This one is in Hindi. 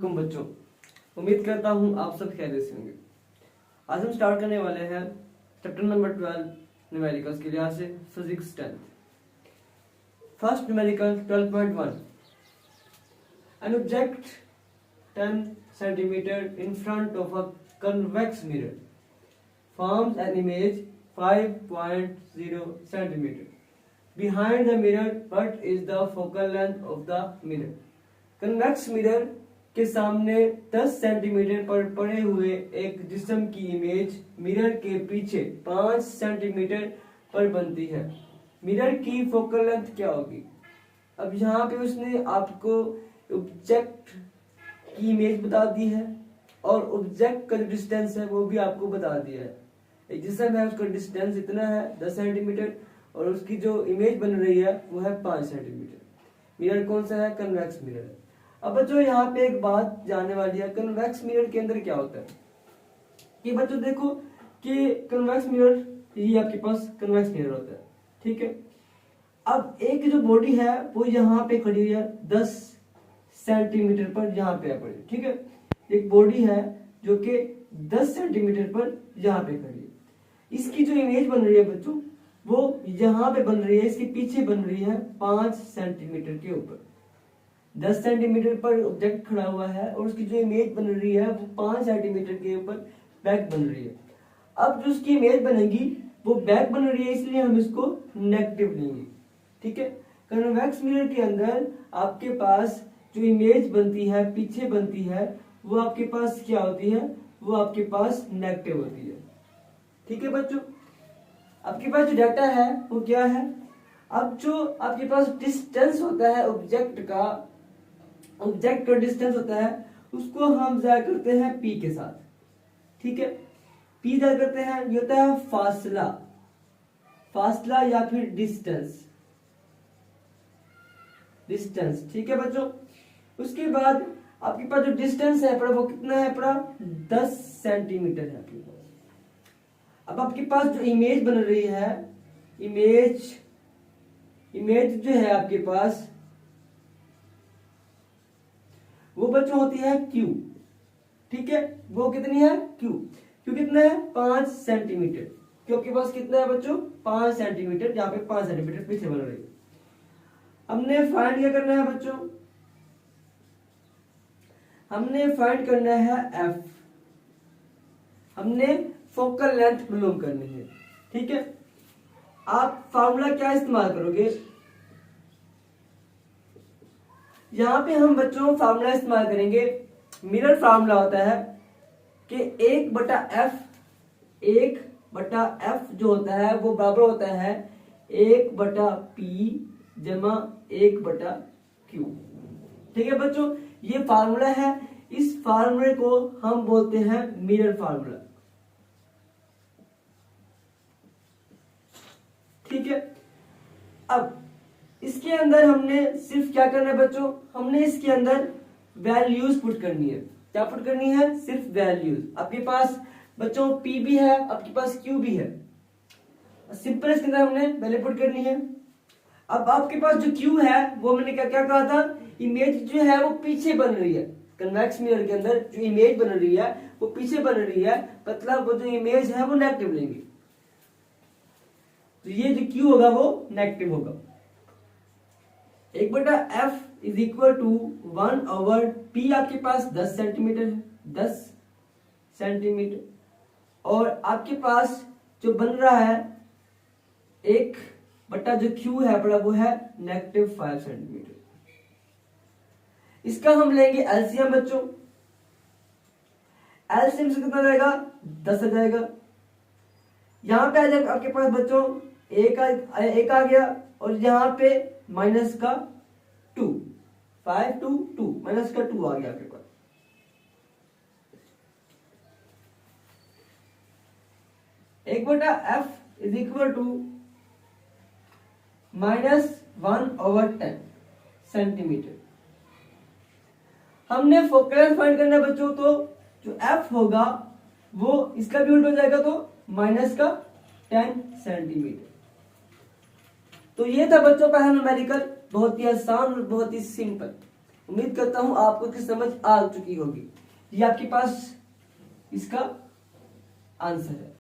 बच्चों, उम्मीद करता हूँ आप सब खैरियत से होंगे। आज हम स्टार्ट करने वाले हैं चैप्टर नंबर 12 न्यूमेरिकल्स के लिहाज से physics 10th। First numerical 12.1। An object 10 centimeter in front of a convex mirror forms an image 5.0 centimeter behind the mirror. What is the focal length of the mirror? Convex mirror के सामने 10 सेंटीमीटर पर पड़े हुए एक जिस्म की इमेज मिरर के पीछे 5 सेंटीमीटर पर बनती है। मिरर की फोकल लेंथ क्या होगी? अब यहाँ पे उसने आपको ऑब्जेक्ट की इमेज बता दी है और ऑब्जेक्ट का जो डिस्टेंस है वो भी आपको बता दिया है। एक जिस्म है, उसका डिस्टेंस इतना है 10 सेंटीमीटर और उसकी जो इमेज बन रही है वो है 5 सेंटीमीटर। मिरर कौन सा है? कन्वेक्स मिरर है। अब बच्चों यहाँ पे एक बात जानने वाली है, कन्वेक्स मिरर के अंदर क्या होता है कि बच्चों देखो कि कन्वेक्स मिरर, ये आपके पास कन्वेक्स मिरर होता है, ठीक है। अब एक जो बॉडी है वो यहाँ पे खड़ी हुई है 10 सेंटीमीटर पर, यहाँ पे पड़ी, ठीक है। एक बॉडी है जो कि 10 सेंटीमीटर पर यहाँ पे खड़ी है। इसकी जो इमेज बन रही है बच्चों वो यहाँ पे बन रही है, इसके पीछे बन रही है 5 सेंटीमीटर के ऊपर। 10 सेंटीमीटर पर ऑब्जेक्ट खड़ा हुआ है और उसकी जो इमेज बन रही है वो 5 सेंटीमीटर के ऊपर बैक बन रही है। अब जो उसकी इमेज बनेगी वो बैक बन रही है, इसलिए हम इसको नेगेटिव लेंगे, ठीक है। कन्वेक्स मिरर के अंदर आपके पास जो इमेज बनती है, पीछे बनती है, वो आपके पास क्या होती है? वो आपके पास नेगेटिव होती है, ठीक है बच्चों। आपके पास जो डाटा है वो क्या है? अब जो आपके पास डिस्टेंस होता है ऑब्जेक्ट का डिस्टेंस होता है उसको हम जाहिर करते हैं p के साथ, ठीक है। p जाहिर करते हैं, ये होता है फासला या फिर डिस्टेंस, ठीक है बच्चों। उसके बाद आपके पास जो डिस्टेंस है वो कितना है? 10 सेंटीमीटर है आपके पास। अब आपके पास जो इमेज बन रही है, इमेज जो है आपके पास वो बच्चों होती है Q, ठीक है। वो कितनी है? Q कितना है? 5 सेंटीमीटर। Q आपके पास कितना है बच्चों? 5 सेंटीमीटर, जहां पे 5 सेंटीमीटर पीछे बन रही है। हमने फाइंड क्या करना है बच्चों? हमने फाइंड करना है F। हमने फोकल लेंथ मालूम करनी है, ठीक है। आप फार्मूला क्या इस्तेमाल करोगे? यहां पे हम बच्चों फार्मूला इस्तेमाल करेंगे, मिरर फार्मूला होता है कि 1/f जो होता है वो बराबर होता है 1/p जमा 1/q, ठीक है बच्चों। ये फार्मूला है, इस फार्मूले को हम बोलते हैं मिरर फार्मूला, ठीक है। अब इसके अंदर हमने सिर्फ क्या करना है बच्चों? हमने इसके अंदर वैल्यूज पुट करनी है। क्या पुट करनी है? सिर्फ वैल्यूज। आपके पास बच्चों p भी है, आपके पास q भी है, सिंपल इसके अंदर हमने वैल्यू पुट करनी है। अब आपके पास जो q है वो मैंने क्या क्या कहा था? इमेज जो है वो पीछे बन रही है। कन्वेक्स मिरर के अंदर जो इमेज बन रही है वो पीछे बन रही है, मतलब वो जो इमेज है वो नेगेटिव लेंगे, तो ये जो q होगा वो नेगेटिव होगा। 1/f is equal to 1/p। आपके पास 10 सेंटीमीटर है, 10 सेंटीमीटर, और आपके पास जो बन रहा है 1/जो q है बड़ा वो है -5 सेंटीमीटर। इसका हम लेंगे एलसीएम बच्चों। एलसीएम से कितना जाएगा? 10 आ जाएगा। यहां पे आ जाएगा आपके पास बच्चों एक आ गया और यहाँ पे माइनस का 2, 5 to 2 माइनस का 2 आ गया आपके पास। f is equal to -1/10 centimetre. हमने फोकल लेंथ फाइंड करना है बच्चों, तो जो f होगा वो इसका भी उल्टा हो जाएगा, तो -10 सेंटीमीटर। तो ये था बच्चों पहला न्यूमेरिकल, बहुत ही आसान और बहुत ही सिंपल। उम्मीद करता हूं आपको इसकी समझ आ चुकी होगी। ये आपके पास इसका आंसर है।